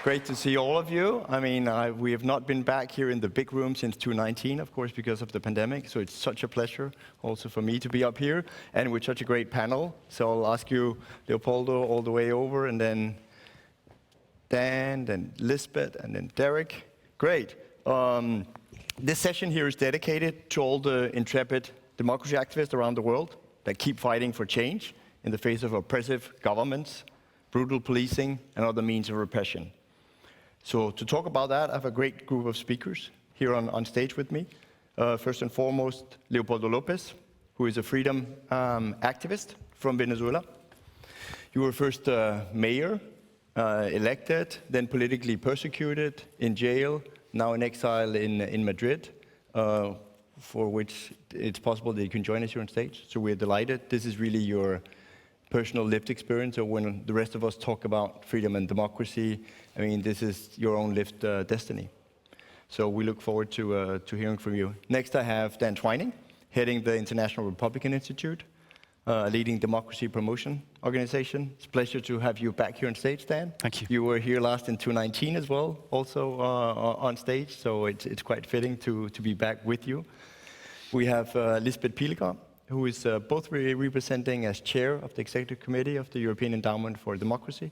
Great to see all of you. I mean, we have not been back here in the big room since 2019, of course, because of the pandemic. So it's such a pleasure also for me to be up here and with such a great panel. So I'll ask you, Leopoldo, all the way over, and then Dan, then Lisbeth, and then Derek. Great. This session here is dedicated to all the intrepid democracy activists around the world that keep fighting for change in the face of oppressive governments, brutal policing, and other means of repression. So to talk about that, I have a great group of speakers here on stage with me. First and foremost, Leopoldo Lopez, who is a freedom activist from Venezuela. You were first mayor, elected, then politically persecuted, in jail, now in exile in Madrid, for which it's possible that you can join us here on stage. So we're delighted. This is really your personal lived experience, or when the rest of us talk about freedom and democracy, I mean, this is your own lived destiny. So we look forward to hearing from you. Next, I have Dan Twining, heading the International Republican Institute, a leading democracy promotion organization. It's a pleasure to have you back here on stage, Dan. Thank you. You were here last in 2019 as well, also on stage, so it's quite fitting to be back with you. We have Lisbeth Pilegaard, who is both representing as chair of the executive committee of the European Endowment for Democracy,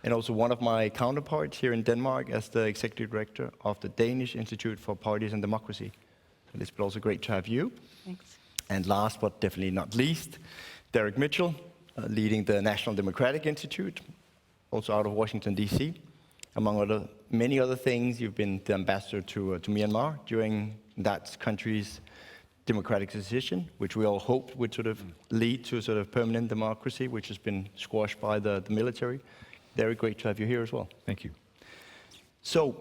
and also one of my counterparts here in Denmark as the executive director of the Danish Institute for Parties and Democracy. So Lisbeth, also great to have you. Thanks. And last but definitely not least, Derek Mitchell, leading the National Democratic Institute, also out of Washington, D.C. Among many other things, you've been the ambassador to Myanmar during that country's democratic transition, which we all hoped would sort of lead to sort of permanent democracy, which has been squashed by the military. Very great to have you here as well. Thank you. So,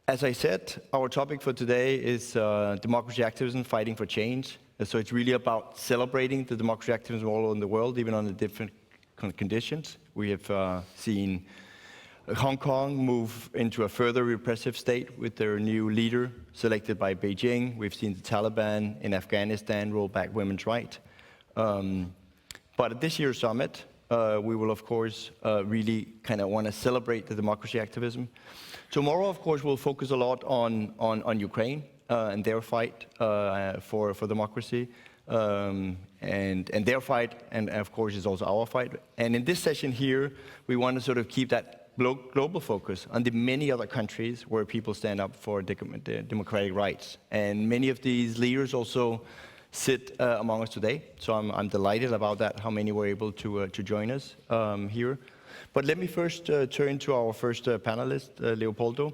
as I said, our topic for today is democracy activism, fighting for change. So it's really about celebrating the democracy activism all over the world, even under different conditions. We have seen Hong Kong move into a further repressive state with their new leader selected by Beijing. We've seen the Taliban in Afghanistan roll back women's rights. But at this year's summit, we will, of course, really kind of want to celebrate the democracy activism. Tomorrow, of course, we'll focus a lot on Ukraine and their fight for democracy. And their fight, and of course, is also our fight. And in this session here, we want to sort of keep that global focus on the many other countries where people stand up for democratic rights. And many of these leaders also sit among us today. So I'm delighted about that, how many were able to join us here. But let me first turn to our first panelist, Leopoldo.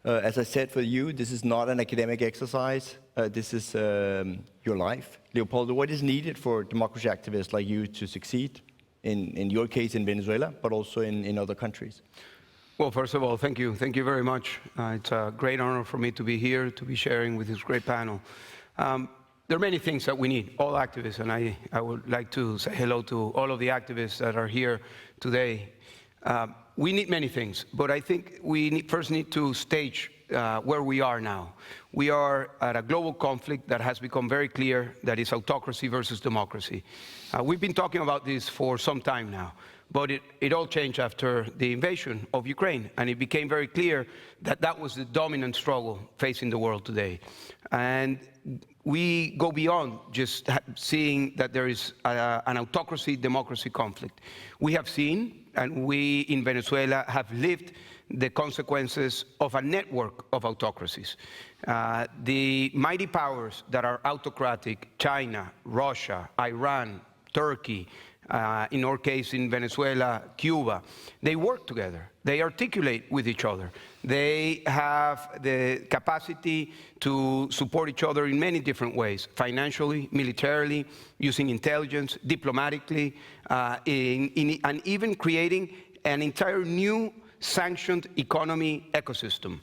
As I said, for you, this is not an academic exercise. This is your life. Leopoldo, what is needed for democracy activists like you to succeed? In your case in Venezuela, but also in other countries? Well, first of all, thank you. Thank you very much. It's a great honor for me to be here, to be sharing with this great panel. There are many things that we need, all activists, and I would like to say hello to all of the activists that are here today. We need many things, but I think we first need to stage where we are now. We are at a global conflict that has become very clear, that is autocracy versus democracy. We've been talking about this for some time now, but it all changed after the invasion of Ukraine, and it became very clear that that was the dominant struggle facing the world today. And we go beyond just seeing that there is an autocracy-democracy conflict. We have seen, and we in Venezuela have lived, the consequences of a network of autocracies. The mighty powers that are autocratic, China, Russia, Iran, Turkey, in our case in Venezuela, Cuba, they work together. They articulate with each other. They have the capacity to support each other in many different ways, financially, militarily, using intelligence, diplomatically, and even creating an entire new sanctioned economy ecosystem.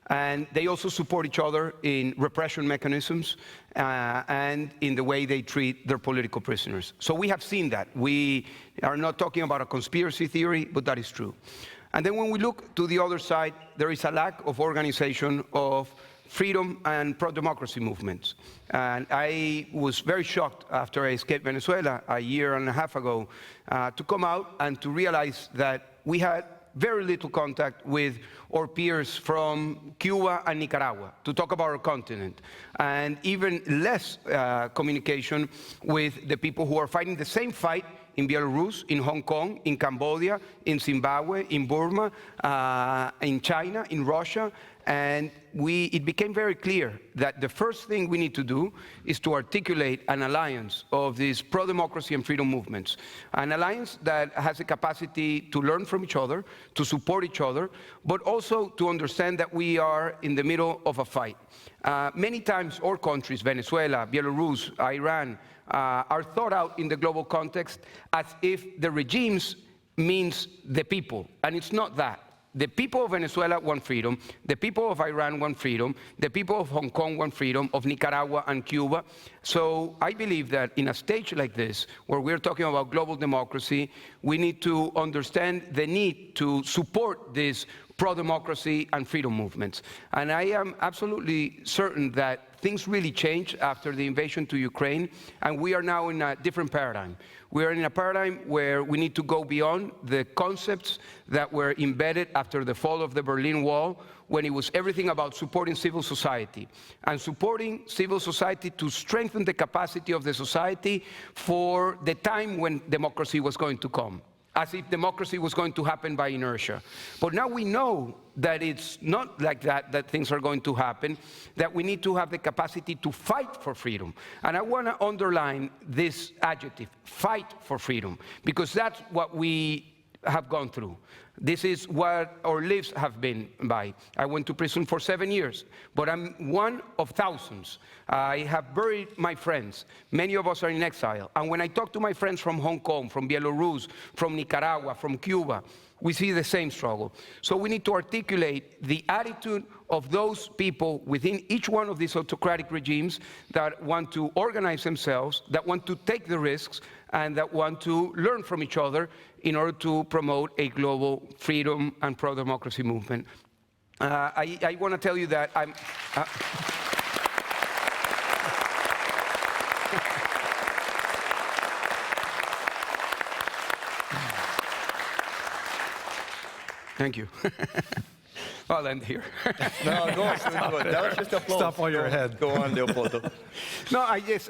And they also support each other in repression mechanisms and in the way they treat their political prisoners. So we have seen that. We are not talking about a conspiracy theory, but that is true. And then when we look to the other side, there is a lack of organization of freedom and pro-democracy movements. And I was very shocked after I escaped Venezuela a year and a half ago to come out and to realize that we had very little contact with our peers from Cuba and Nicaragua to talk about our continent, and even less communication with the people who are fighting the same fight in Belarus, in Hong Kong, in Cambodia, in Zimbabwe, in Burma, in China, in Russia. And it became very clear that the first thing we need to do is to articulate an alliance of these pro-democracy and freedom movements, an alliance that has the capacity to learn from each other, to support each other, but also to understand that we are in the middle of a fight. Many times our countries, Venezuela, Belarus, Iran, are thought out in the global context as if the regimes means the people, and it's not that. The people of Venezuela want freedom, the people of Iran want freedom, the people of Hong Kong want freedom, of Nicaragua and Cuba. So I believe that in a stage like this, where we're talking about global democracy, we need to understand the need to support these pro-democracy and freedom movements. And I am absolutely certain that things really changed after the invasion to Ukraine, and we are now in a different paradigm. We are in a paradigm where we need to go beyond the concepts that were embedded after the fall of the Berlin Wall, when it was everything about supporting civil society, and supporting civil society to strengthen the capacity of the society for the time when democracy was going to come, as if democracy was going to happen by inertia. But now we know that it's not like that, that things are going to happen, that we need to have the capacity to fight for freedom. And I want to underline this adjective, fight for freedom, because that's what we have gone through. This is what our lives have been by. I went to prison for 7 years, but I'm one of thousands. I have buried my friends. Many of us are in exile. And when I talk to my friends from Hong Kong, from Belarus, from Nicaragua, from Cuba, we see the same struggle. So we need to articulate the attitude of those people within each one of these autocratic regimes that want to organize themselves, that want to take the risks, and that want to learn from each other in order to promote a global freedom and pro-democracy movement. I want to tell you that I'm... Thank you. I'll end here. No, go on. That was just applause. Stop on your head. Go on, Leopoldo. No, I just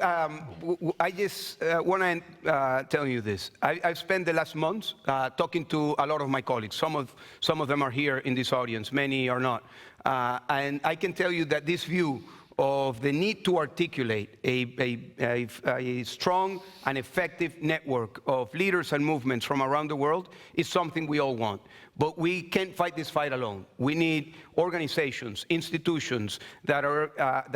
want to tell you this. I've spent the last months talking to a lot of my colleagues. Some of them are here in this audience. Many are not. And I can tell you that this view of the need to articulate a strong and effective network of leaders and movements from around the world is something we all want. But we can't fight this fight alone. We need organizations, institutions that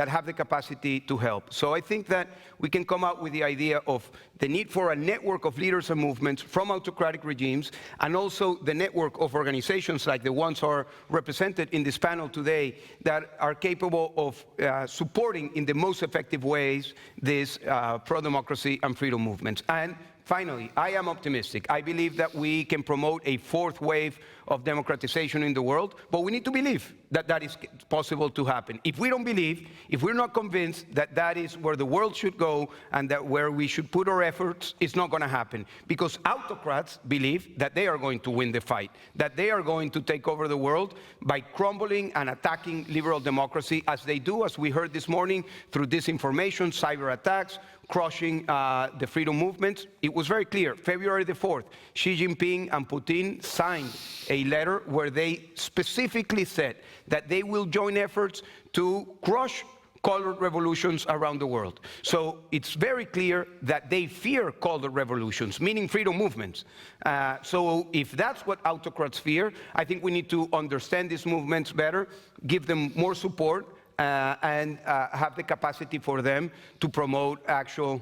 have the capacity to help. So I think that we can come out with the idea of the need for a network of leaders and movements from autocratic regimes, and also the network of organizations like the ones are represented in this panel today that are capable of supporting in the most effective ways these pro-democracy and freedom movements. And finally, I am optimistic. I believe that we can promote a fourth wave of democratization in the world, but we need to believe that that is possible to happen. If we don't believe, if we're not convinced that that is where the world should go and that where we should put our efforts, it's not going to happen. Because autocrats believe that they are going to win the fight, that they are going to take over the world by crumbling and attacking liberal democracy, as they do, as we heard this morning, through disinformation, cyber attacks, crushing the freedom movements. It was very clear. February the 4th, Xi Jinping and Putin signed a letter where they specifically said that they will join efforts to crush colored revolutions around the world. So it's very clear that they fear colored revolutions, meaning freedom movements. So if that's what autocrats fear, I think we need to understand these movements better, give them more support, and have the capacity for them to promote actual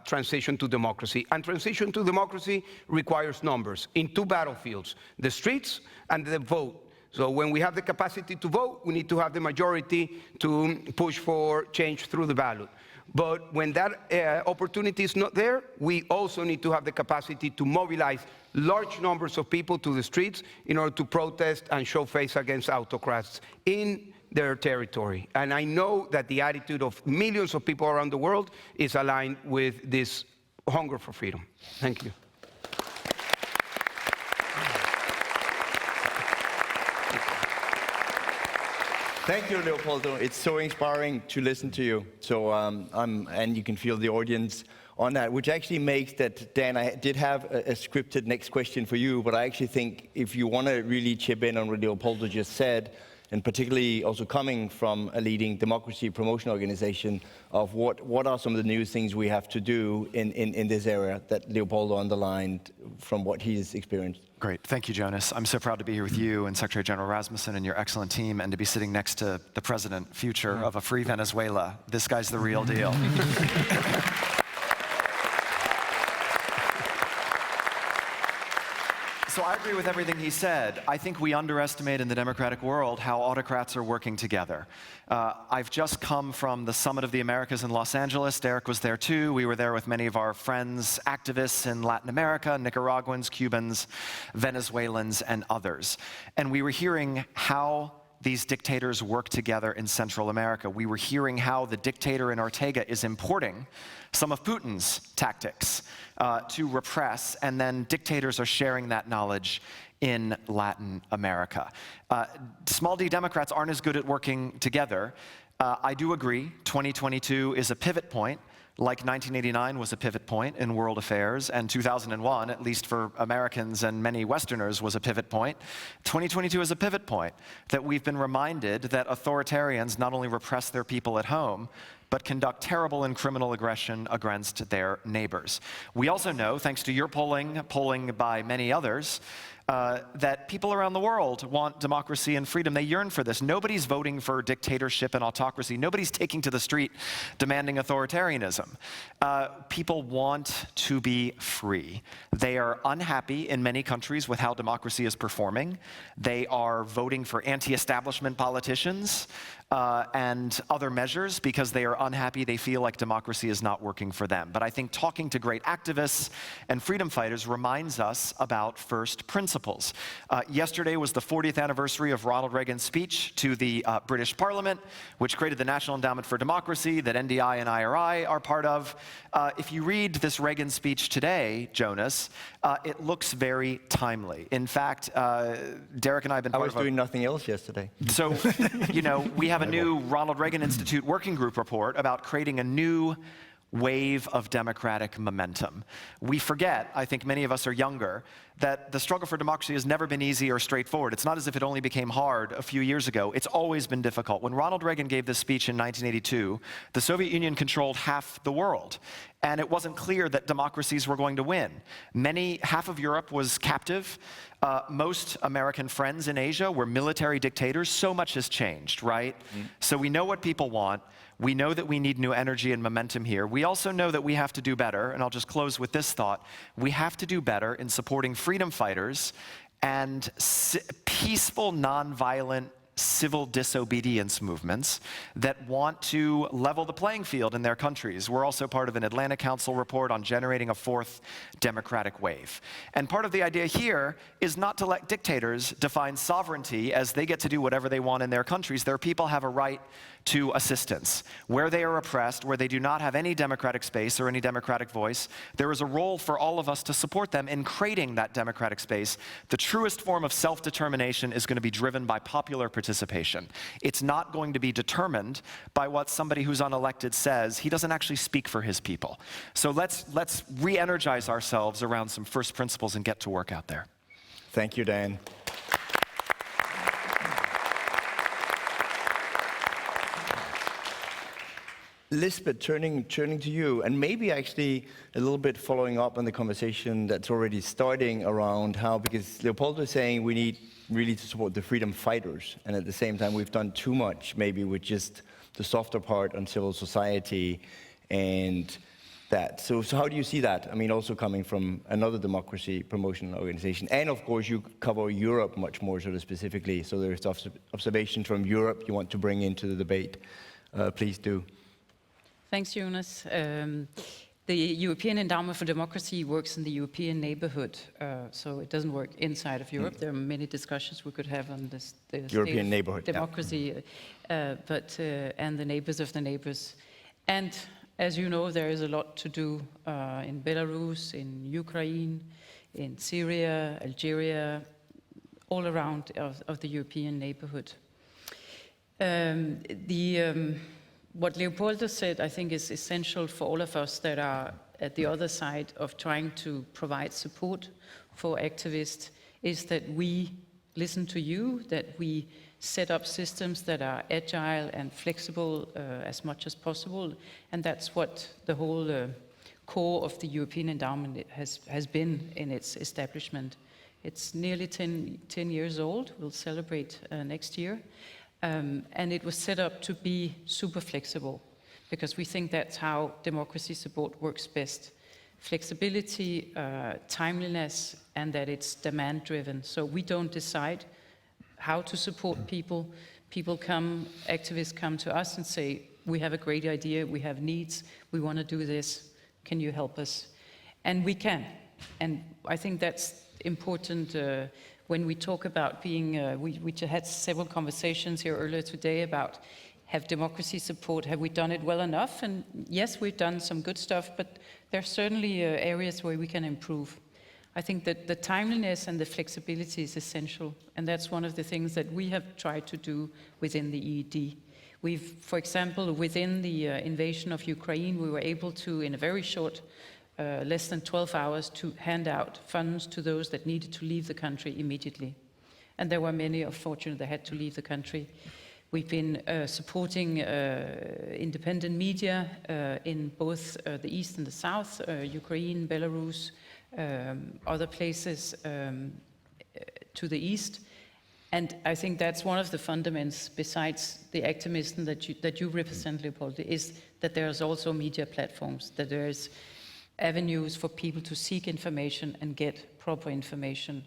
transition to democracy. And transition to democracy requires numbers in two battlefields, the streets and the vote. So when we have the capacity to vote, we need to have the majority to push for change through the ballot. But when that opportunity is not there, we also need to have the capacity to mobilize large numbers of people to the streets in order to protest and show face against autocrats in their territory. And I know that the attitude of millions of people around the world is aligned with this hunger for freedom. Thank you. Thank you, Leopoldo. It's so inspiring to listen to you. So, and you can feel the audience on that, which actually makes that, Dan, I did have a scripted next question for you, but I actually think if you want to really chip in on what Leopoldo just said, and particularly also coming from a leading democracy promotion organization, of what are some of the new things we have to do in this area that Leopoldo underlined from what he's experienced. Great. Thank you, Jonas. I'm so proud to be here with you and Secretary General Rasmussen and your excellent team, and to be sitting next to the president, future of a free Venezuela. This guy's the real deal. So I agree with everything he said. I think we underestimate in the democratic world how autocrats are working together. I've just come from the Summit of the Americas in Los Angeles. Derek was there too. We were there with many of our friends, activists in Latin America, Nicaraguans, Cubans, Venezuelans, and others. And we were hearing how these dictators work together in Central America. We were hearing how the dictator in Ortega is importing some of Putin's tactics to repress, and then dictators are sharing that knowledge in Latin America. Small d Democrats aren't as good at working together. I do agree, 2022 is a pivot point, like 1989 was a pivot point in world affairs, and 2001, at least for Americans and many Westerners, was a pivot point. 2022 is a pivot point, that we've been reminded that authoritarians not only repress their people at home, but conduct terrible and criminal aggression against their neighbors. We also know, thanks to your polling by many others, that people around the world want democracy and freedom. They yearn for this. Nobody's voting for dictatorship and autocracy. Nobody's taking to the street demanding authoritarianism. People want to be free. They are unhappy in many countries with how democracy is performing. They are voting for anti-establishment politicians and other measures because they are unhappy. They feel like democracy is not working for them. But I think talking to great activists and freedom fighters reminds us about first principles. Yesterday was the 40th anniversary of Ronald Reagan's speech to the British Parliament, which created the National Endowment for Democracy that NDI and IRI are part of. If you read this Reagan speech today, Jonas, it looks very timely. In fact, Derek and I have been part of I was doing nothing else yesterday. So, you know, we have a new Ronald Reagan Institute working group report about creating a new wave of democratic momentum. We forget, I think many of us are younger, that the struggle for democracy has never been easy or straightforward. It's not as if it only became hard a few years ago. It's always been difficult. When Ronald Reagan gave this speech in 1982, the Soviet Union controlled half the world, and it wasn't clear that democracies were going to win. Half of Europe was captive. Most American friends in Asia were military dictators. So much has changed, right? So we know what people want. We know that we need new energy and momentum here. We also know that we have to do better, and I'll just close with this thought. We have to do better in supporting freedom fighters and peaceful, nonviolent civil disobedience movements that want to level the playing field in their countries. We're also part of an Atlantic Council report on generating a fourth democratic wave. And part of the idea here is not to let dictators define sovereignty as they get to do whatever they want in their countries. Their people have a right to assistance. Where they are oppressed, where they do not have any democratic space or any democratic voice, there is a role for all of us to support them in creating that democratic space. The truest form of self-determination is going to be driven by popular participation. It's not going to be determined by what somebody who's unelected says. He doesn't actually speak for his people. So let's re-energize ourselves around some first principles and get to work out there. Thank you, Dan. Lisbeth, turning to you, and maybe actually a little bit following up on the conversation that's already starting around how, because Leopoldo is saying we need really to support the freedom fighters, and at the same time we've done too much maybe with just the softer part on civil society and that. So how do you see that? I mean, also coming from another democracy promotion organization, and of course you cover Europe much more sort of specifically, so there's observations from Europe you want to bring into the debate. Please do. Thanks, Jonas. The European Endowment for Democracy works in the European neighborhood, so it doesn't work inside of Europe. There are many discussions we could have on this the European neighborhood democracy, and the neighbors of the neighbors. And as you know, there is a lot to do in Belarus, in Ukraine, in Syria, Algeria, all around of the European neighborhood. What Leopoldo said, I think, is essential for all of us that are at the other side of trying to provide support for activists, is that we listen to you, that we set up systems that are agile and flexible as much as possible, and that's what the whole core of the European Endowment has been in its establishment. It's nearly 10 years old, we'll celebrate next year. And it was set up to be super flexible, because we think that's how democracy support works best. Flexibility, timeliness, and that it's demand-driven. So we don't decide how to support people. Activists come to us and say, we have a great idea, we have needs, we want to do this, can you help us? And we can. And I think that's important when we talk about being, we had several conversations here earlier today about have democracy support, have we done it well enough? And yes, we've done some good stuff, but there are certainly areas where we can improve. I think that the timeliness and the flexibility is essential, and that's one of the things that we have tried to do within the EED. We've, for example, within the invasion of Ukraine, we were able to, in a very short less than 12 hours, to hand out funds to those that needed to leave the country immediately. And there were many, unfortunately, that had to leave the country. We've been supporting independent media in both the east and the south, Ukraine, Belarus, other places to the east. And I think that's one of the fundamentals, besides the activism that you represent, Leopoldo, is that there's also media platforms, that there's avenues for people to seek information and get proper information.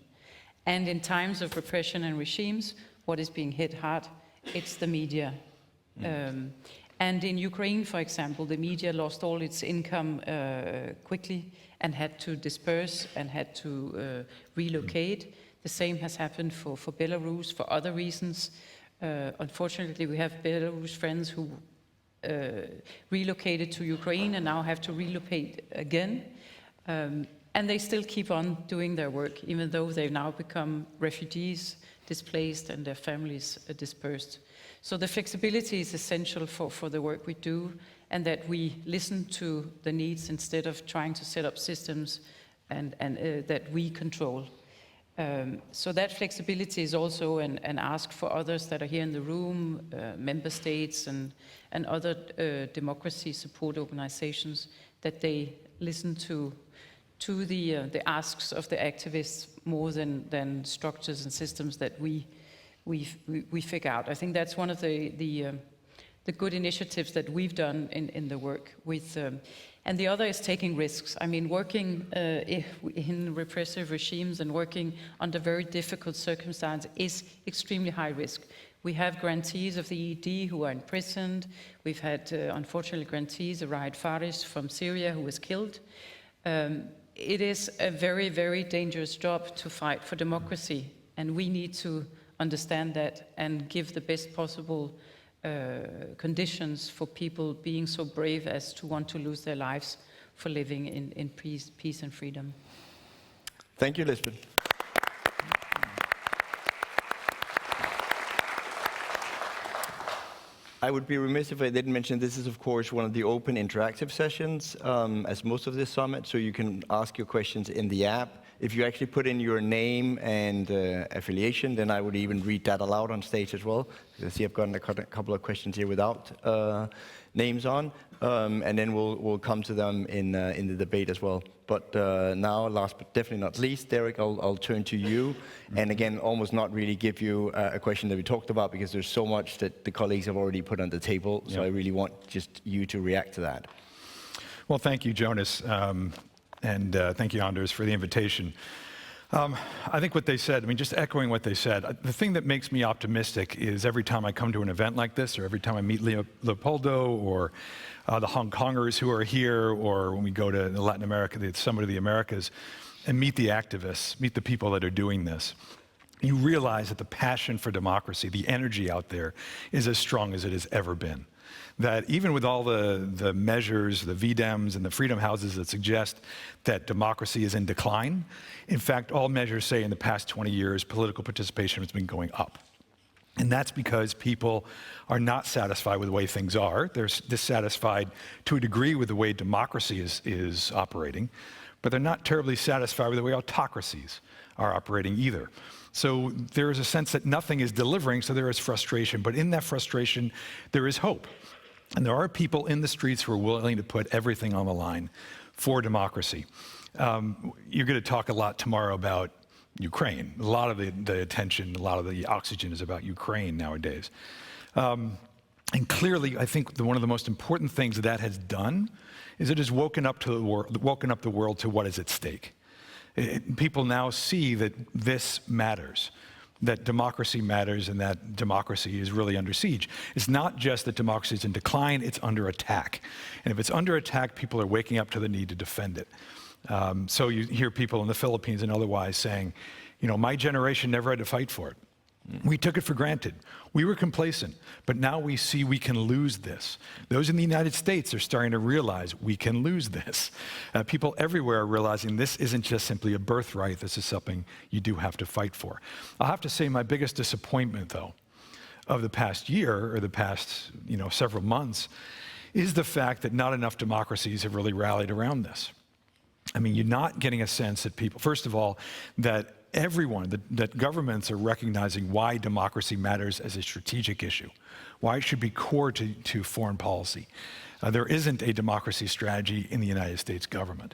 And in times of repression and regimes, what is being hit hard? It's the media. And in Ukraine, for example, the media lost all its income quickly and had to disperse and had to relocate. The same has happened for Belarus for other reasons. Unfortunately, we have Belarus friends who relocated to Ukraine and now have to relocate again. And they still keep on doing their work, even though they've now become refugees, displaced, and their families dispersed. So the flexibility is essential for the work we do, and that we listen to the needs instead of trying to set up systems and that we control. So that flexibility is also an ask for others that are here in the room, member states and other democracy support organizations, that they listen to the asks of the activists more than structures and systems that we figure out. I think that's one of the good initiatives that we've done in the work with. And the other is taking risks. I mean, working in repressive regimes and working under very difficult circumstances is extremely high risk. We have grantees of the EED who are imprisoned. We've had, unfortunately, grantees, Raed Faris from Syria, who was killed. It is a very, very dangerous job to fight for democracy, and we need to understand that and give the best possible conditions for people being so brave as to want to lose their lives for living in peace and freedom. Thank you, Lisbeth. I would be remiss if I didn't mention this is, of course, one of the open interactive sessions, as most of this summit, so you can ask your questions in the app. If you actually put in your name and affiliation, then I would even read that aloud on stage as well. I see I've gotten a couple of questions here without names on, and then we'll come to them in the debate as well. But now, last but definitely not least, Derek, I'll turn to you. And again, almost not really give you a question that we talked about, because there's so much that the colleagues have already put on the table. So I really want just you to react to that. Well, thank you, Jonas. And thank you, Anders, for the invitation. I think what they said, I mean, just echoing what they said, the thing that makes me optimistic is every time I come to an event like this, or every time I meet Leopoldo, or the Hong Kongers who are here, or when we go to Latin America, the Summit of the Americas, and meet the activists, meet the people that are doing this, you realize that the passion for democracy, the energy out there, is as strong as it has ever been. That even with all the measures, the VDEMs and the freedom houses that suggest that democracy is in decline, in fact, all measures say in the past 20 years, political participation has been going up. And that's because people are not satisfied with the way things are. They're dissatisfied to a degree with the way democracy is operating, but they're not terribly satisfied with the way autocracies are operating either. So there is a sense that nothing is delivering, so there is frustration. But in that frustration, there is hope. And there are people in the streets who are willing to put everything on the line for democracy. You're going to talk a lot tomorrow about Ukraine. A lot of the attention, a lot of the oxygen is about Ukraine nowadays. And clearly, I think one of the most important things that has done is it has woken up the world to what is at stake. People now see that this matters, that democracy matters, and that democracy is really under siege. It's not just that democracy is in decline, it's under attack. And if it's under attack, people are waking up to the need to defend it. So you hear people in the Philippines and otherwise saying, you know, my generation never had to fight for it. We took it for granted. We were complacent, but now we see we can lose this. Those in the United States are starting to realize we can lose this. People everywhere are realizing this isn't just simply a birthright, this is something you do have to fight for. I'll have to say my biggest disappointment, though, of the past year or the past, several months is the fact that not enough democracies have really rallied around this. I mean, you're not getting a sense that people, first of all, that that governments are recognizing why democracy matters as a strategic issue, why it should be core to foreign policy. There isn't a democracy strategy in the United States government.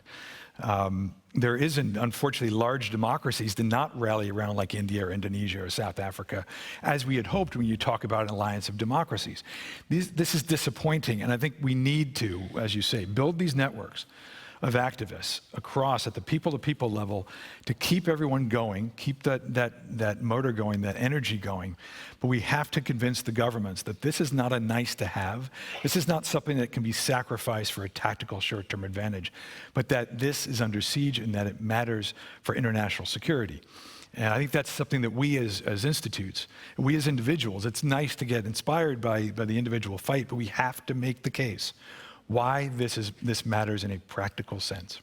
There isn't, unfortunately, large democracies do not rally around like India or Indonesia or South Africa, as we had hoped when you talk about an alliance of democracies. This is disappointing, and I think we need to, as you say, build these networks of activists across at the people-to-people level to keep everyone going, keep that motor going, that energy going. But we have to convince the governments that this is not a nice to have. This is not something that can be sacrificed for a tactical short-term advantage, but that this is under siege and that it matters for international security. And I think that's something that we as institutes, we as individuals, it's nice to get inspired by the individual fight, but we have to make the case why this matters in a practical sense,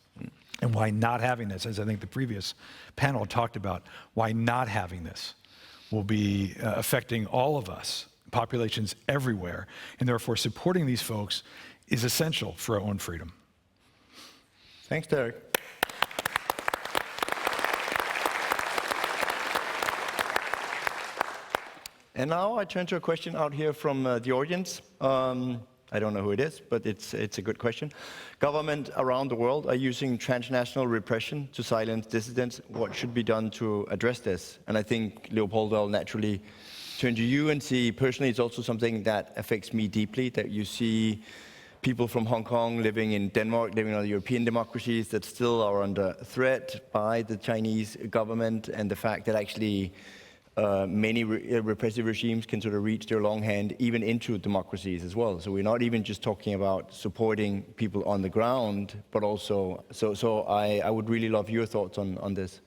and why not having this, as I think the previous panel talked about, why not having this will be affecting all of us, populations everywhere, and therefore supporting these folks is essential for our own freedom. Thanks, Derek. And now I turn to a question out here from the audience. I don't know who it is, but it's a good question. Government around the world are using transnational repression to silence dissidents. What should be done to address this? And I think, Leopoldo, I'll naturally turn to you and see, personally, it's also something that affects me deeply, that you see people from Hong Kong living in Denmark, living in other European democracies that still are under threat by the Chinese government, and the fact that actually many repressive regimes can sort of reach their long hand even into democracies as well. So we're not even just talking about supporting people on the ground, but also, so I would really love your thoughts on this.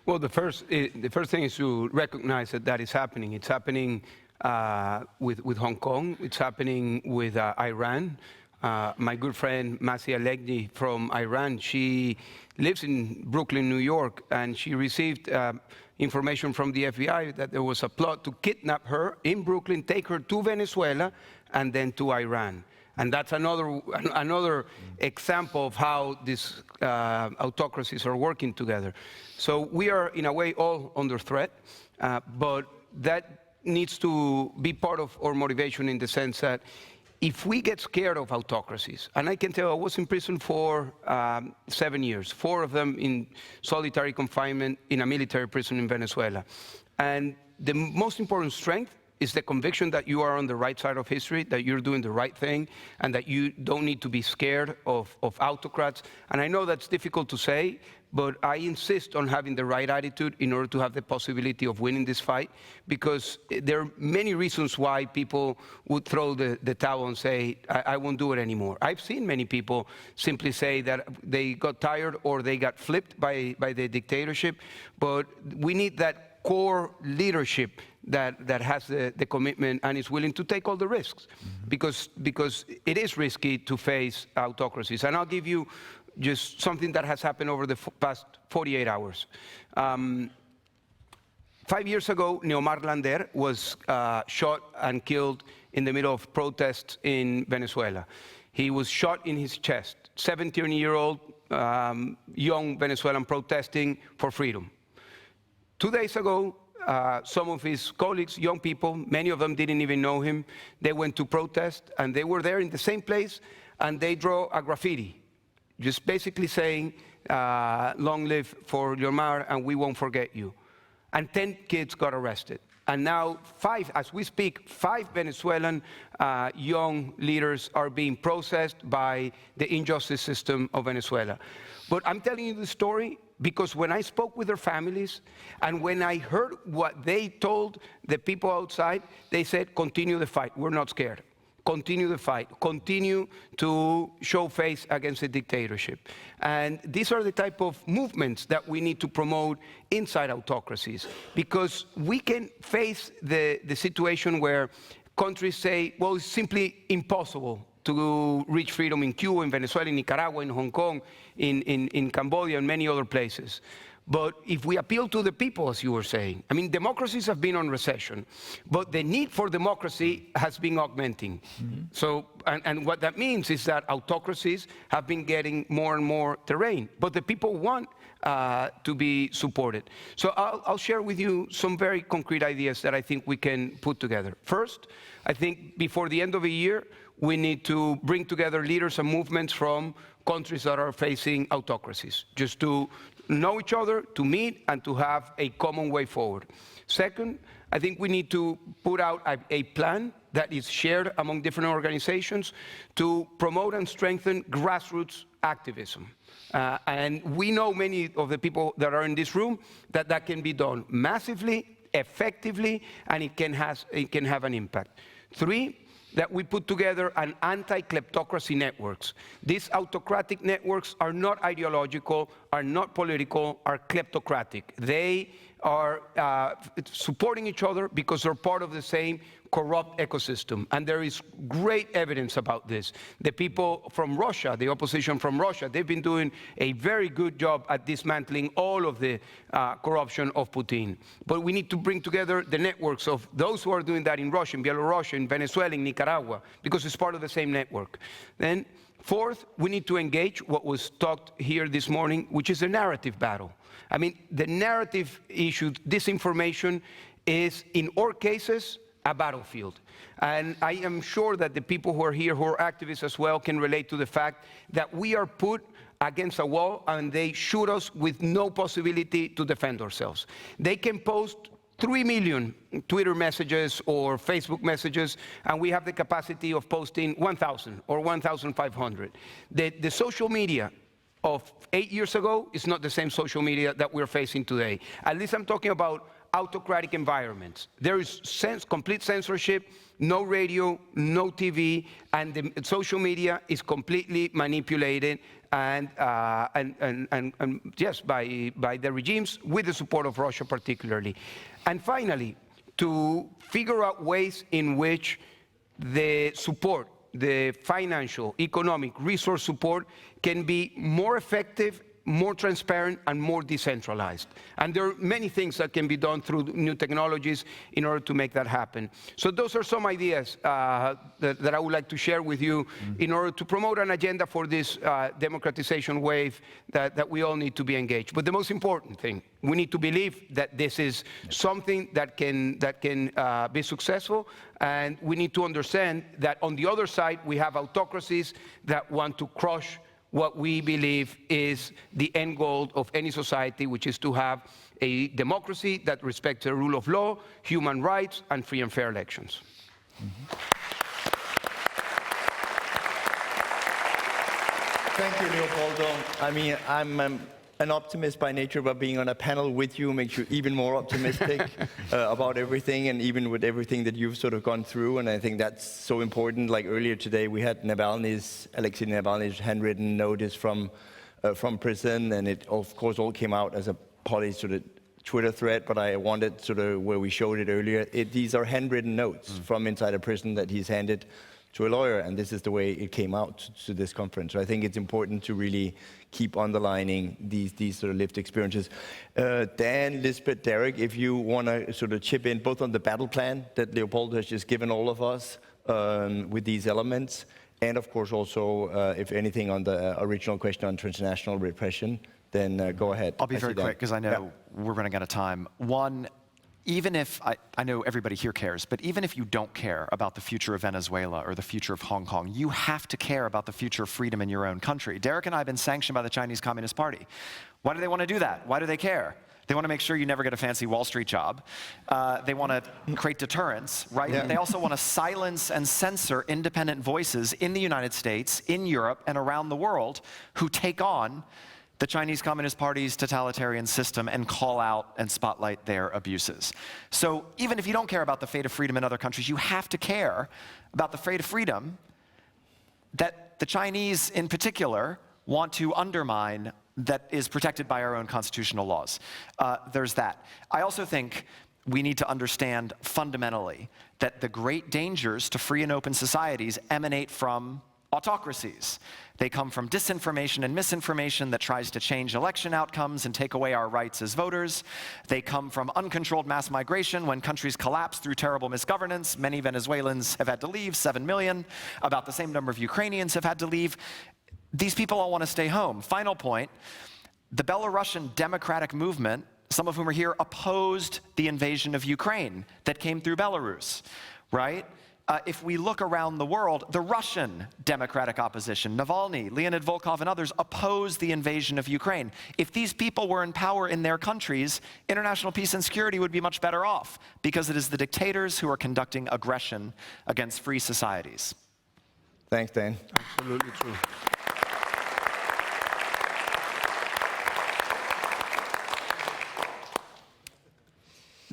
Well, the first thing is to recognize that is happening. It's happening with Hong Kong. It's happening with Iran. My good friend Masih Alegni from Iran, she lives in Brooklyn, New York, and she received information from the FBI that there was a plot to kidnap her in Brooklyn, take her to Venezuela, and then to Iran. And that's another example of how these autocracies are working together. So we are, in a way, all under threat, but that needs to be part of our motivation in the sense that if we get scared of autocracies, and I can tell I was in prison for 7 years, 4 of them in solitary confinement in a military prison in Venezuela. And the most important strength is the conviction that you are on the right side of history, that you're doing the right thing, and that you don't need to be scared of autocrats. And I know that's difficult to say, but I insist on having the right attitude in order to have the possibility of winning this fight, because there are many reasons why people would throw the towel and say, I won't do it anymore. I've seen many people simply say that they got tired or they got flipped by the dictatorship, but we need that core leadership that has the commitment and is willing to take all the risks, because it is risky to face autocracies. And I'll give you just something that has happened over the past 48 hours. 5 years ago, Neomar Lander was shot and killed in the middle of protests in Venezuela. He was shot in his chest, 17-year-old young Venezuelan protesting for freedom. 2 days ago, some of his colleagues, young people, many of them didn't even know him, they went to protest, and they were there in the same place, and they drew a graffiti, just basically saying, long live for Neomar, and we won't forget you. And 10 kids got arrested. And now 5, as we speak, 5 Venezuelan young leaders are being processed by the injustice system of Venezuela. But I'm telling you the story because when I spoke with their families and when I heard what they told the people outside, they said, continue the fight, we're not scared. Continue the fight, continue to show face against the dictatorship. And these are the type of movements that we need to promote inside autocracies, because we can face the situation where countries say, well, it's simply impossible to reach freedom in Cuba, in Venezuela, in Nicaragua, in Hong Kong, in Cambodia, and many other places. But if we appeal to the people, as you were saying, I mean, democracies have been on recession, but the need for democracy has been augmenting. Mm-hmm. So, and what that means is that autocracies have been getting more and more terrain, but the people want to be supported. So I'll share with you some very concrete ideas that I think we can put together. First, I think before the end of the year, we need to bring together leaders and movements from countries that are facing autocracies, just to know each other, to meet, and to have a common way forward. Second, I think we need to put out a plan that is shared among different organizations to promote and strengthen grassroots activism. And we know many of the people that are in this room that that can be done massively, effectively, and it can have an impact. 3, that we put together an anti-kleptocracy networks. These autocratic networks are not ideological, are not political, are kleptocratic. They are supporting each other because they're part of the same corrupt ecosystem. And there is great evidence about this. The people from Russia, the opposition from Russia, they've been doing a very good job at dismantling all of the corruption of Putin. But we need to bring together the networks of those who are doing that in Russia, in Belarus, in Venezuela, in Nicaragua, because it's part of the same network. Then, 4th, we need to engage what was talked here this morning, which is a narrative battle. I mean, the narrative issue, disinformation, is, in all cases, a battlefield. And I am sure that the people who are here, who are activists as well, can relate to the fact that we are put against a wall and they shoot us with no possibility to defend ourselves. They can post 3 million Twitter messages or Facebook messages, and we have the capacity of posting 1,000 or 1,500. The social media of 8 years ago is not the same social media that we're facing today. At least I'm talking about autocratic environments. There is complete censorship, no radio, no TV, and the social media is completely manipulated and yes, by the regimes, with the support of Russia particularly. And finally, to figure out ways in which the support, the financial, economic, resource support can be more effective, more transparent, and more decentralized. And there are many things that can be done through new technologies in order to make that happen. So those are some ideas that I would like to share with you in order to promote an agenda for this democratization wave that we all need to be engaged. But the most important thing, we need to believe that this is something that can be successful, and we need to understand that on the other side we have autocracies that want to crush what we believe is the end goal of any society, which is to have a democracy that respects the rule of law, human rights, and free and fair elections. Thank you, Leopoldo. I mean, I'm an optimist by nature, but being on a panel with you makes you even more optimistic about everything, and even with everything that you've sort of gone through. And I think that's so important. Like earlier today, we had Alexei Navalny's handwritten notice from prison, and it of course all came out as a poly sort of Twitter thread, but I wanted sort of where we showed it earlier. These are handwritten notes from inside a prison that he's handed to a lawyer, and this is the way it came out to this conference. So I think it's important to really keep underlining these sort of lived experiences. Dan, Lisbeth, Derek, if you want to sort of chip in both on the battle plan that Leopoldo has just given all of us with these elements, and of course also, if anything, on the original question on transnational repression, then go ahead. I'll be very quick because I know we're running out of time. One, even if, I know everybody here cares, but even if you don't care about the future of Venezuela or the future of Hong Kong, you have to care about the future of freedom in your own country. Derek and I have been sanctioned by the Chinese Communist Party. Why do they want to do that? Why do they care? They want to make sure you never get a fancy Wall Street job. They want to create deterrence, right? Yeah. They also want to silence and censor independent voices in the United States, in Europe, and around the world who take on the Chinese Communist Party's totalitarian system and call out and spotlight their abuses. So even if you don't care about the fate of freedom in other countries, you have to care about the fate of freedom that the Chinese in particular want to undermine, that is protected by our own constitutional laws. There's that. I also think we need to understand fundamentally that the great dangers to free and open societies emanate from autocracies. They come from disinformation and misinformation that tries to change election outcomes and take away our rights as voters. They come from uncontrolled mass migration when countries collapse through terrible misgovernance. Many Venezuelans have had to leave, 7 million. About the same number of Ukrainians have had to leave. These people all want to stay home. Final point, the Belarusian democratic movement, some of whom are here, opposed the invasion of Ukraine that came through Belarus, right? If we look around the world, the Russian democratic opposition, Navalny, Leonid Volkov, and others opposed the invasion of Ukraine. If these people were in power in their countries, international peace and security would be much better off, because it is the dictators who are conducting aggression against free societies. Thanks, Dan. Absolutely true.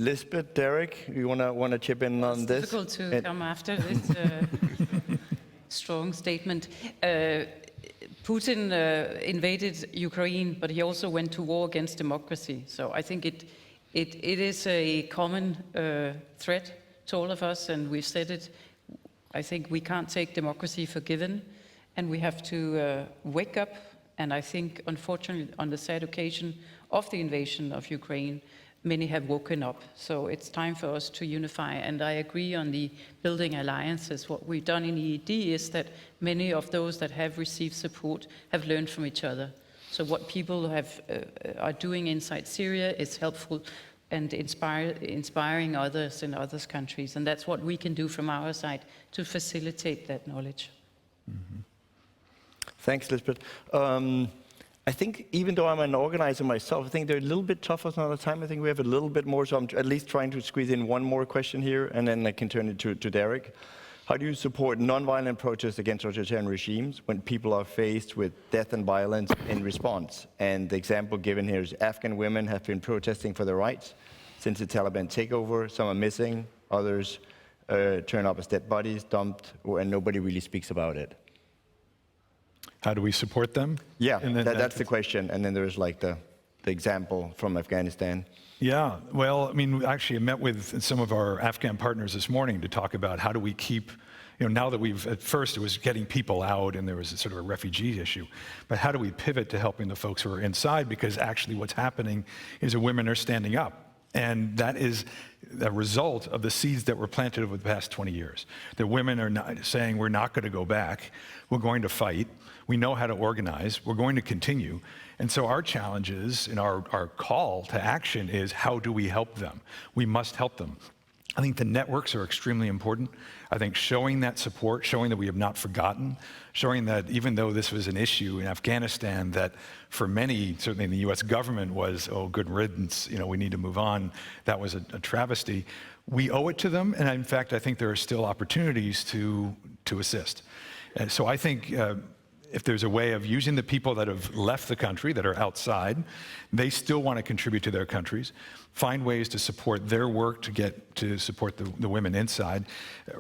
Lisbeth, Derek, you want to chip in on this? It's difficult to come after this strong statement. Putin invaded Ukraine, but he also went to war against democracy. So I think it is a common threat to all of us, and we've said it. I think we can't take democracy for given, and we have to wake up. And I think, unfortunately, on the sad occasion of the invasion of Ukraine, many have woken up. So it's time for us to unify. And I agree on the building alliances. What we've done in EED is that many of those that have received support have learned from each other. So what people are doing inside Syria is helpful and inspiring others in other countries. And that's what we can do from our side to facilitate that knowledge. Mm-hmm. Thanks, Lisbeth. I think even though I'm an organizer myself, I think they're a little bit tougher another time. I think we have a little bit more, so I'm at least trying to squeeze in one more question here, and then I can turn it to Derek. How do you support nonviolent protests against authoritarian regimes when people are faced with death and violence in response? And the example given here is Afghan women have been protesting for their rights since the Taliban takeover. Some are missing, others turn up as dead bodies, dumped, and nobody really speaks about it. How do we support them? Yeah, that's the question. And then there's like the example from Afghanistan. Yeah, well, I mean, actually I met with some of our Afghan partners this morning to talk about how do we keep, now that at first it was getting people out and there was sort of a refugee issue, but how do we pivot to helping the folks who are inside? Because actually what's happening is that women are standing up. And that is a result of the seeds that were planted over the past 20 years. The women are not saying, we're not going to go back, we're going to fight, we know how to organize, we're going to continue. And so our challenge is, and our call to action is, how do we help them? We must help them. I think the networks are extremely important. I think showing that support, showing that we have not forgotten, showing that even though this was an issue in Afghanistan that for many, certainly in the US government, was, oh, good riddance, we need to move on, that was a travesty. We owe it to them, and in fact, I think there are still opportunities to assist. And so I think if there's a way of using the people that have left the country, that are outside, they still want to contribute to their countries, find ways to support their work to get to support the women inside,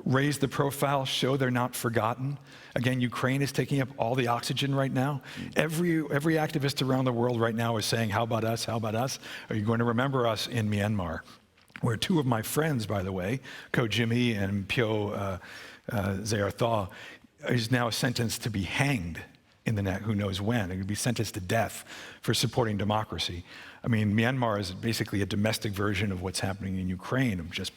raise the profile, show they're not forgotten. Again, Ukraine is taking up all the oxygen right now. Every activist around the world right now is saying, how about us, how about us? Are you going to remember us in Myanmar? where two of my friends, by the way, Ko Jimmy and Pyo Zayarthaw, is now sentenced to be hanged in the net, who knows when. It could be sentenced to death for supporting democracy. I mean, Myanmar is basically a domestic version of what's happening in Ukraine, of just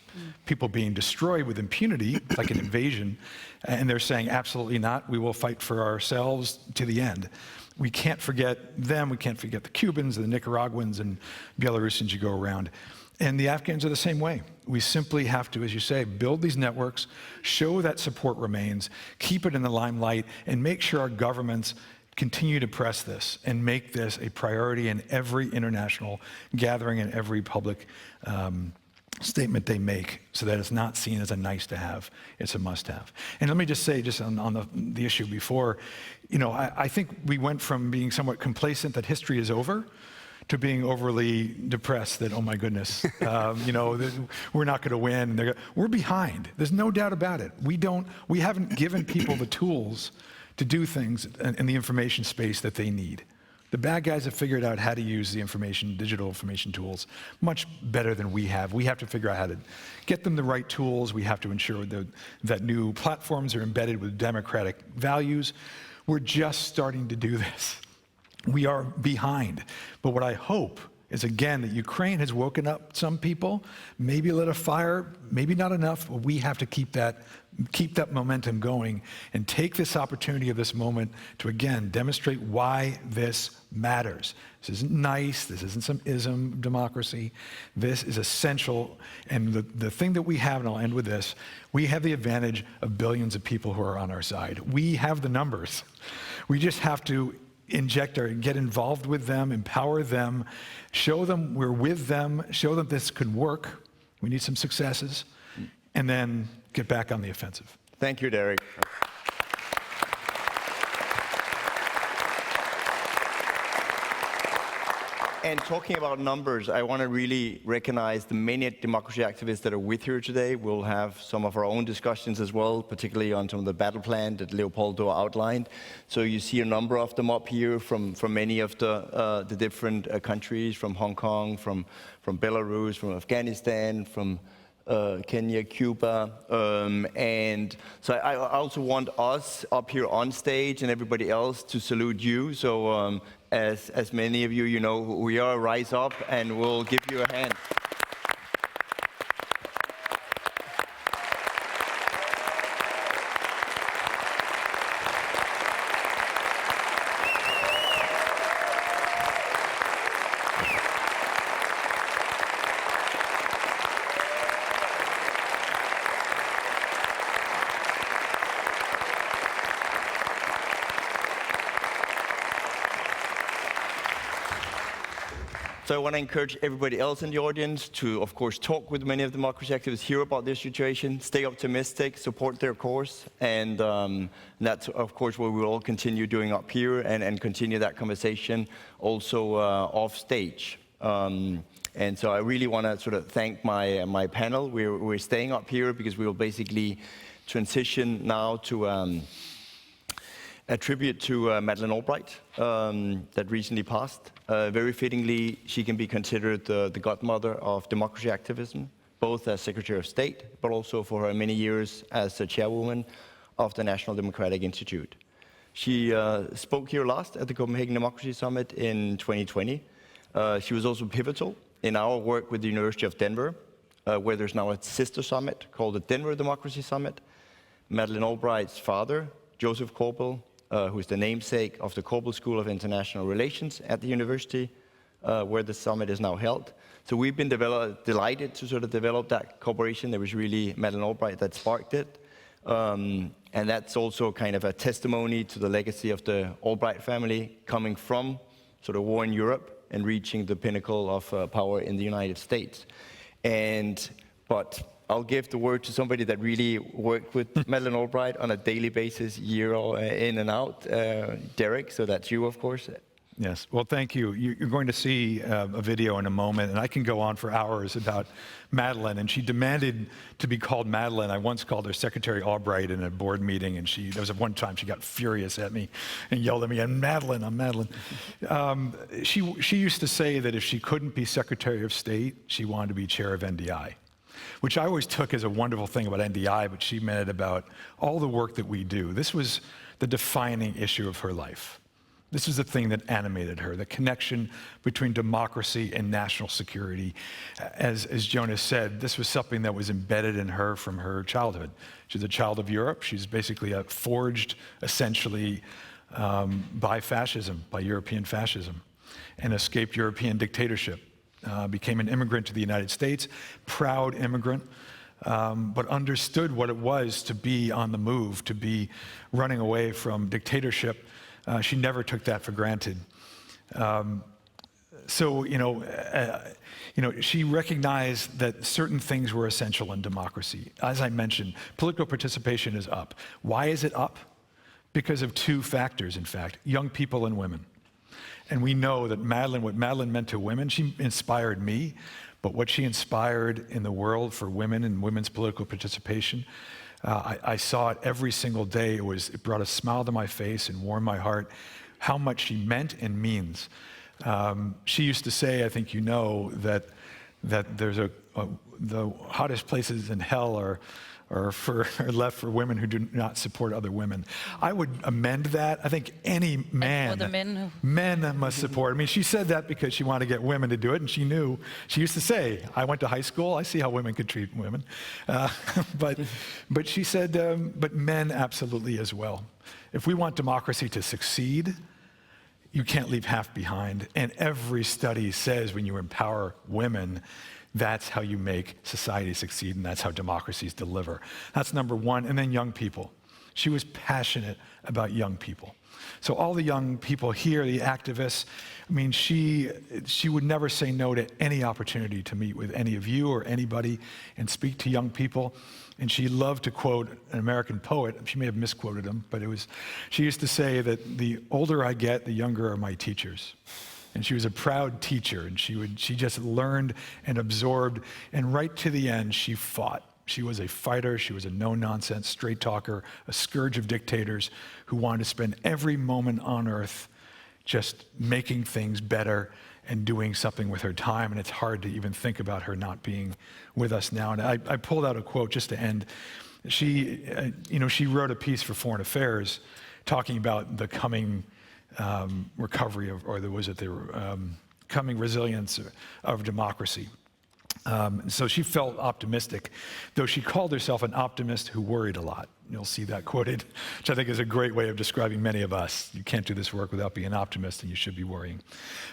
people being destroyed with impunity, like an invasion, and they're saying, absolutely not, we will fight for ourselves to the end. We can't forget them, we can't forget the Cubans, the Nicaraguans, and Belarusians you go around. And the Afghans are the same way. We simply have to, as you say, build these networks, show that support remains, keep it in the limelight, and make sure our governments continue to press this and make this a priority in every international gathering and every public statement they make, so that it's not seen as a nice to have, it's a must have. And let me just say, just on the issue before, I think we went from being somewhat complacent that history is over to being overly depressed that, oh my goodness, we're not going to win. We're behind. There's no doubt about it. We haven't given people the tools to do things in the information space that they need. The bad guys have figured out how to use the digital information tools much better than we have. We have to figure out how to get them the right tools. We have to ensure that new platforms are embedded with democratic values. We're just starting to do this. We are behind. But what I hope is, again, that Ukraine has woken up some people, maybe lit a fire, maybe not enough, but we have to keep that momentum going and take this opportunity of this moment to, again, demonstrate why this matters. This isn't nice, this isn't some ism democracy, this is essential. And the thing that we have, and I'll end with this, we have the advantage of billions of people who are on our side. We have the numbers. We just have to get involved with them, empower them, show them we're with them, show them this could work. We need some successes, and then get back on the offensive. Thank you, Derek. And talking about numbers, I want to really recognize the many democracy activists that are with here today. We'll have some of our own discussions as well, particularly on some of the battle plan that Leopoldo outlined. So you see a number of them up here from many of the different countries, from Hong Kong, from Belarus, from Afghanistan, from Kenya, Cuba, and so I also want us up here on stage and everybody else to salute you. So as many of you know who we are, rise up and we'll give you a hand. So I want to encourage everybody else in the audience to, of course, talk with many of the democracy activists, hear about their situation, stay optimistic, support their cause, and that's, of course, what we'll all continue doing up here and continue that conversation also off stage. And so I really want to sort of thank my panel. We're staying up here because we will basically transition now to a tribute to Madeleine Albright that recently passed. Very fittingly, she can be considered the godmother of democracy activism, both as Secretary of State, but also for her many years as the chairwoman of the National Democratic Institute. She spoke here last at the Copenhagen Democracy Summit in 2020. She was also pivotal in our work with the University of Denver, where there's now a sister summit called the Denver Democracy Summit. Madeleine Albright's father, Joseph Korbel, who is the namesake of the Korbel School of International Relations at the university, where the summit is now held. So we've been delighted to sort of develop that cooperation. There was really Madeleine Albright that sparked it. And that's also kind of a testimony to the legacy of the Albright family coming from sort of war in Europe and reaching the pinnacle of power in the United States. But I'll give the word to somebody that really worked with Madeleine Albright on a daily basis, year in and out, Derek, so that's you, of course. Yes. Well, thank you. You're going to see a video in a moment, and I can go on for hours about Madeleine. And she demanded to be called Madeleine. I once called her Secretary Albright in a board meeting, and there was one time she got furious at me and yelled at me, I'm Madeleine. She used to say that if she couldn't be Secretary of State, she wanted to be chair of NDI, which I always took as a wonderful thing about NDI, but she meant it about all the work that we do. This was the defining issue of her life. This is the thing that animated her, the connection between democracy and national security. As Jonas said, this was something that was embedded in her from her childhood. She's a child of Europe. She's basically forged, essentially, by fascism, by European fascism, and escaped European dictatorship. Became an immigrant to the United States, proud immigrant, but understood what it was to be on the move, to be running away from dictatorship. She never took that for granted. She recognized that certain things were essential in democracy. As I mentioned, political participation is up. Why is it up? Because of two factors, in fact, young people and women. And we know that what Madeleine meant to women, she inspired me, but what she inspired in the world for women and women's political participation, I saw it every single day. It brought a smile to my face and warmed my heart, how much she meant and means. She used to say, I think you know, that there's the hottest places in hell are left for women who do not support other women. I would amend that. I think any man, men must support. I mean, she said that because she wanted to get women to do it, and she knew. She used to say, I went to high school, I see how women could treat women. But she said, but men absolutely as well. If we want democracy to succeed, you can't leave half behind. And every study says when you empower women, that's how you make society succeed, and that's how democracies deliver. That's number one. And then young people. She was passionate about young people. So all the young people here, the activists, I mean, she would never say no to any opportunity to meet with any of you or anybody and speak to young people. And she loved to quote an American poet. She may have misquoted him, but she used to say that the older I get, the younger are my teachers. And she was a proud teacher, and she just learned and absorbed, and right to the end, she fought. She was a fighter, she was a no-nonsense, straight talker, a scourge of dictators who wanted to spend every moment on earth just making things better and doing something with her time, and it's hard to even think about her not being with us now. And I pulled out a quote just to end. She wrote a piece for Foreign Affairs talking about the coming recovery coming resilience of democracy. So she felt optimistic, though she called herself an optimist who worried a lot. You'll see that quoted, which I think is a great way of describing many of us. You can't do this work without being an optimist, and you should be worrying.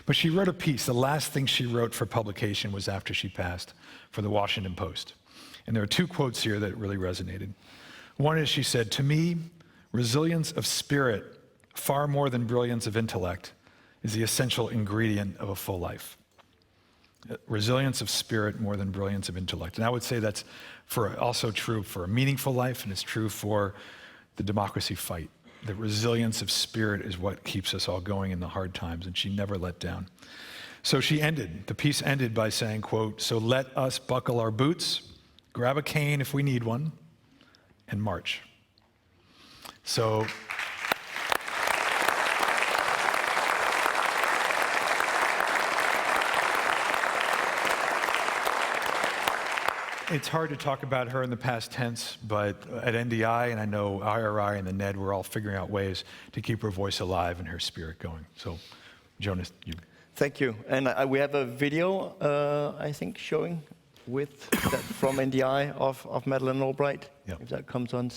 But she wrote a piece. The last thing she wrote for publication was after she passed, for the Washington Post. And there are two quotes here that really resonated. One is, she said, "To me, resilience of spirit, far more than brilliance of intellect, is the essential ingredient of a full life." Resilience of spirit more than brilliance of intellect. And I would say that's also true for a meaningful life, and it's true for the democracy fight. The resilience of spirit is what keeps us all going in the hard times, and she never let down. So the piece ended by saying, quote, "So let us buckle our boots, grab a cane if we need one, and march." So it's hard to talk about her in the past tense, but at NDI, and I know IRI and the NED, we're all figuring out ways to keep her voice alive and her spirit going. So, Jonas, you. Thank you. And we have a video, I think, showing from NDI of Madeleine Albright. Yep. If that comes on.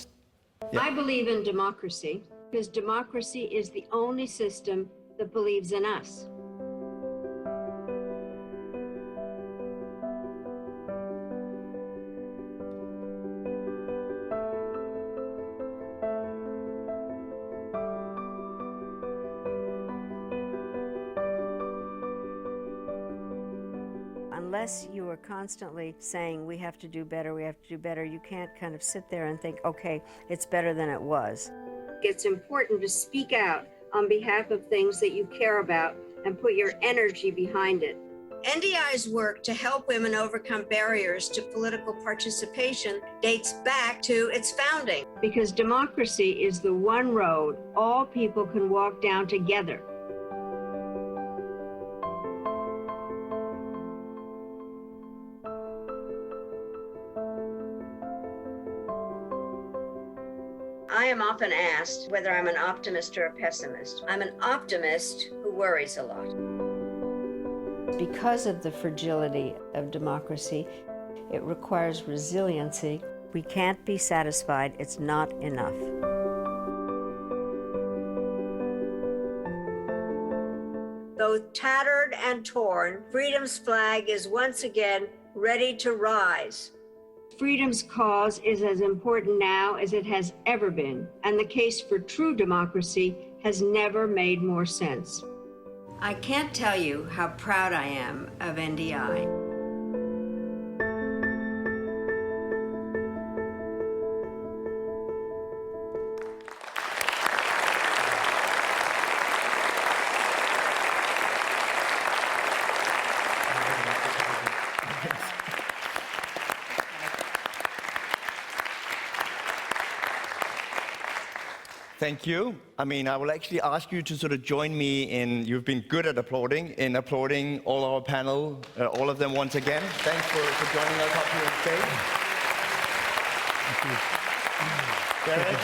Yeah. I believe in democracy because democracy is the only system that believes in us. Unless you are constantly saying, we have to do better, you can't kind of sit there and think, okay, it's better than it was. It's important to speak out on behalf of things that you care about and put your energy behind it. NDI's work to help women overcome barriers to political participation dates back to its founding. Because democracy is the one road all people can walk down together. I am often asked whether I'm an optimist or a pessimist. I'm an optimist who worries a lot. Because of the fragility of democracy, it requires resiliency. We can't be satisfied. It's not enough. Though tattered and torn, freedom's flag is once again ready to rise. Freedom's cause is as important now as it has ever been, and the case for true democracy has never made more sense. I can't tell you how proud I am of NDI. Thank you. I mean, I will actually ask you to sort of join me in, you've been good at applauding, in applauding all our panel, all of them once again. Thanks for joining us up here on stage. Thank you.